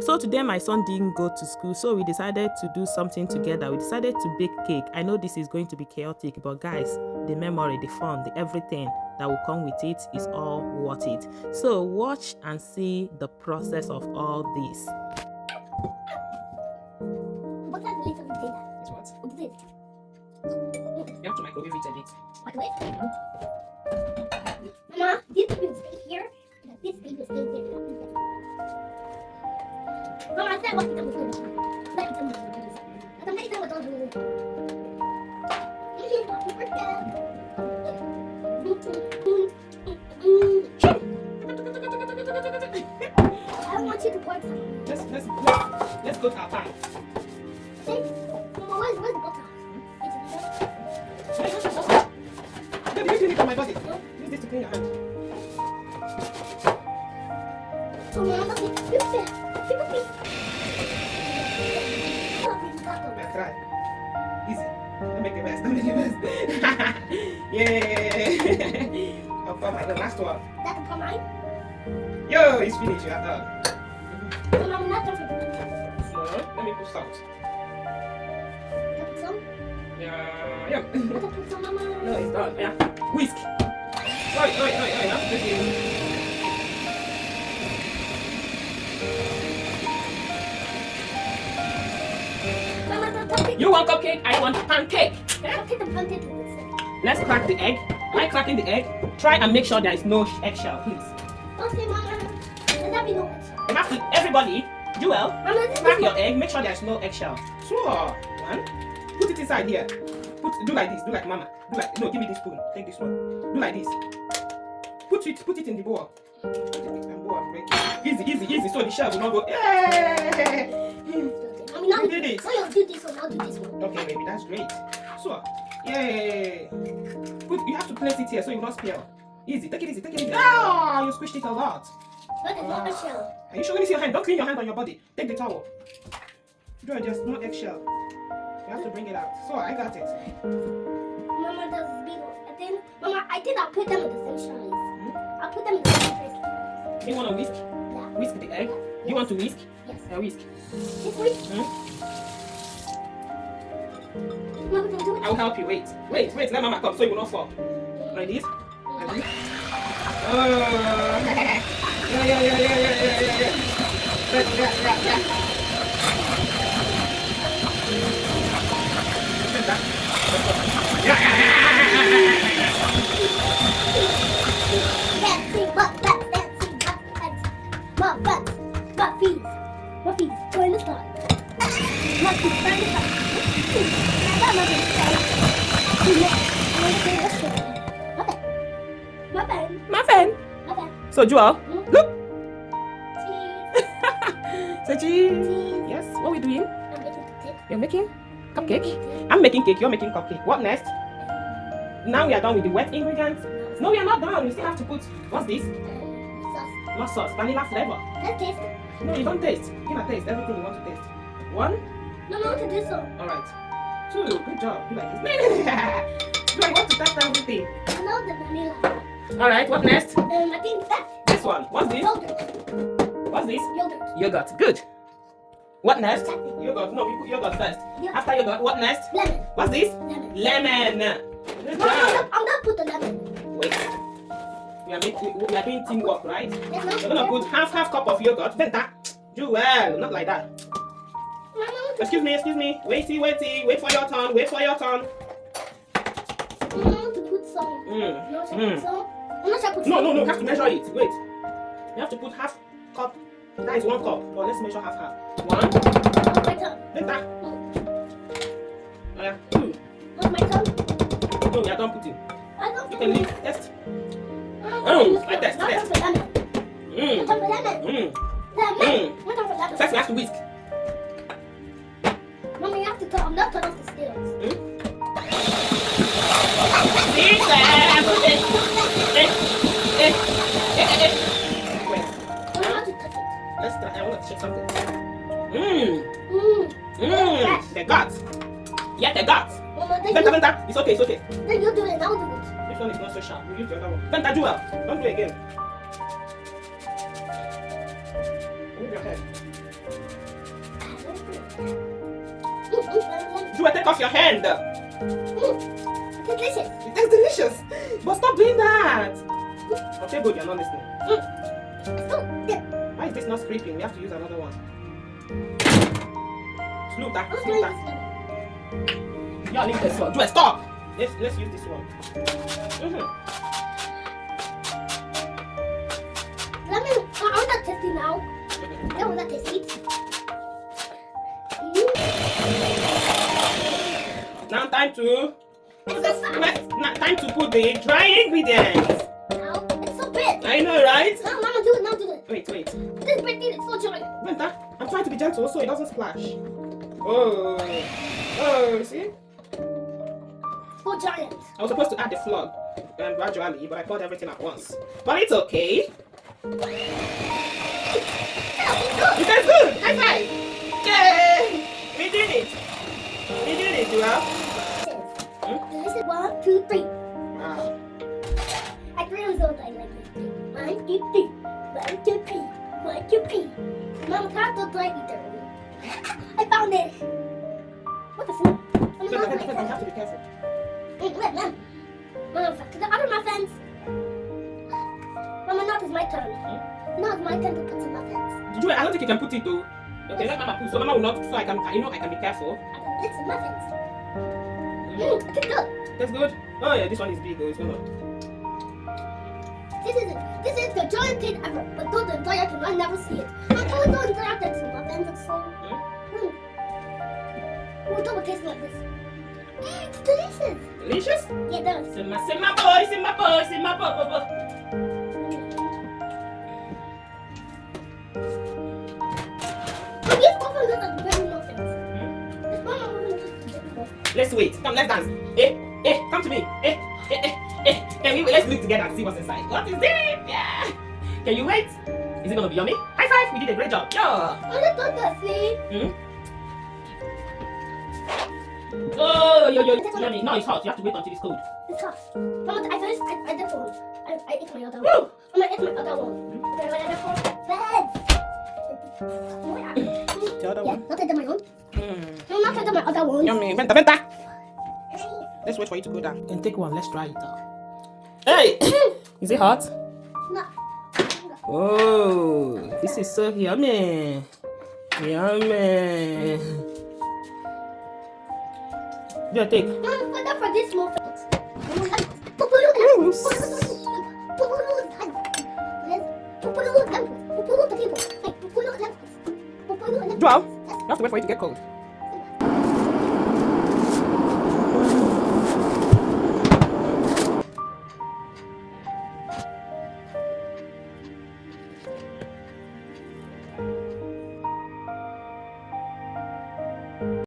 So today my son didn't go to school, so we decided to do something together. We decided to bake cake. I know this is going to be chaotic, but guys, the memory, the fun, the everything that will come with it is all worth it. So watch and see the process of all this. What kind of little data? It's what? What is it? You have to microwave it a bit. Microwave? Mama, this will stay here. And this thing will stay there. Mama, I said what kita butuh. Let kita butuh. Atau kita butuh dulu. Ini I want you to pour some. Let's go to our time. See? Mama, where's the butter? Baby, you clean it on my body. Use this to clean your hand. Oh, Mama, look at Let's try. Easy. Don't make a mess. Don't make a mess. Yay! I'll pour the last one. That's for mine. Yo, it's finished. You are done. So, Mama, not done for the So, let me put salt. put some. Yeah. I can put some, Mama. No, it's done. Yeah. Whisk. Oi. That's the thing. Mama, the pancake. You want cupcake? I want pancake. Okay, the pancake is the same. Let's crack the egg. By cracking the egg, try and make sure there is no eggshell, please. Okay, Mama. Does that mean no extra? You have to, everybody, Joel, Mama, this crack is your egg, make sure there is no eggshell. Sure. One. Put it inside here. Do like this. Do like mama. No, give me this spoon. Take this one. Do like this. Put it in the bowl. Put it in the bowl and break it. Easy. So the shell will not go. Yay! I mean, now You did it. Now you do this one, I'll do this one. Okay, baby, that's great. So, yay! You have to place it here so it will not spill. Easy. Take it easy. Ah, you squished it a lot. But it's not a shell. Are you sure? Let me see your hand. Don't clean your hand on your body. Take the towel. Joy, there's no eggshell. You have to bring it out. So I got it. Mama does big one. I think I'll put them in the same size. I'll put them in the same place. You want to whisk? Yeah. Whisk the egg? You want to whisk? Yes. Yeah, whisk. This way. Mama, can you do it? I will help you. Wait. Let mama come so you will not fall. Like this. Like this. Oh. Yeah. Dancing Muffies, go in the sky. Muffies, go in the sky. I got Muffin. So Joel, look. Cheese. Say cheese. Yes. What are we doing? I'm making cake. You're making cupcake. I'm making cake. You're making cupcake. What next? Now we are done with the wet ingredients. No, we are not done. We still have to put. What's this? Sauce. Not sauce. Vanilla flavor. Let's taste. No, you don't taste. You can taste everything you want to taste. One. No, I want to do so. All right. Two. Good job. You like this? Do I want to test everything? I love the vanilla. All right. What next? I think that This one. What's this? yogurt. What's this? Yogurt. Yogurt. Good. What next? Exactly. Yogurt. No, we put yogurt first. Yeah. After yogurt, what next? Lemon. What's this? Lemon. Lemon. Good No, job. I'm not put the lemon. Wait. We are doing teamwork, right? There's no We're gonna put half cup of yogurt. Then that. Do well. Not like that. Mama, Excuse me. Waity. Wait for your turn. I want to put some. No, should I put some? I'm not sure I put No. some. You have to measure it. Wait. You have to put half cup. That is 1 cup. But let's measure half. 1. What's my turn? Then that. Oh, yeah. 2. What's my turn? No, we are done putting. I don't You can leave. Test. I test. Not time for lemon. Not time for lemon. Lemon. Not time for lemon. First, we have to whisk. Mama, you have to turn. I'm not turning off the stills. Put it. Wait. I don't want to touch it. Let's try. I want to check something. The gut. Yeah, the gut. Mama, Venta. It's okay. then you do it. I'll do it. This one is not so sharp. We use the other one. Venta, do well. Don't do it again. Move your head. Joel, take off your hand. It's delicious. It tastes delicious. But stop doing that. Okay, good, you're not listening. Why is this not scraping? We have to use another one. Slow that. Slow that. Yeah, leave this one. Joel, stop. Let's use this one. I want that tasty now. I want that tasty. Now time to It's so fast. time to put the dry ingredients. Now, it's so big. I know, right? No, Mama, do it. Now do it. Wait. This big thing is so giant. Venta, I'm trying to be gentle so it doesn't splash. Oh, see? So giant. I was supposed to add the flour gradually, but I poured everything at once. But it's okay. It tastes good. High five. Yay! We did it. Joel. This is 1, 2, 3. Wow. I really don't like it. 1, 2, 3. 1, 2, 3. 1, 2, 3. Mom, can't do it either. I found it. What the fuck? You have to be careful. Hey, wait, Mom. Mom, to the other muffins. Mama, now it's my turn. Now it's my turn to put some muffins. Joel, I don't think you can put it though. Okay, let Mama put. So Mama will not. So I can be careful. I can put some muffins. It's good. That's good. Oh yeah, this one is big though. It's gonna. This is the giant thing ever. But don't the entire thing, I never see it. I told you that that's some muffins. It's so. Oh, don't taste like this. It's delicious. Delicious? Yeah, it does. Simma boy. But these muffins look like very muffins. This mama muffins look like very muffins. Let's wait. Come, let's dance. Come to me. Can we wait? Let's look together and see what's inside. What is it? Yeah. Can you wait? Is it gonna be yummy? High five. We did a great job. Yeah. Oh, let's do that, see? Oh, yummy. No, it's hot. You have to wait until it's cold. It's hot. Mama, I finished. I did one. I ate my other Woo! one. Mama, ate my other one. Okay, what other one? The other Yeah, one. not my own. No, not my other one. Yummy. Venta. Let's wait for you to go down. You can take one. Let's try it out. Hey! Is it hot? No. Oh, this is so yummy. Yummy. Yeah, take. Mama, put that for this muffins. Joel, you have to wait for it to get cold.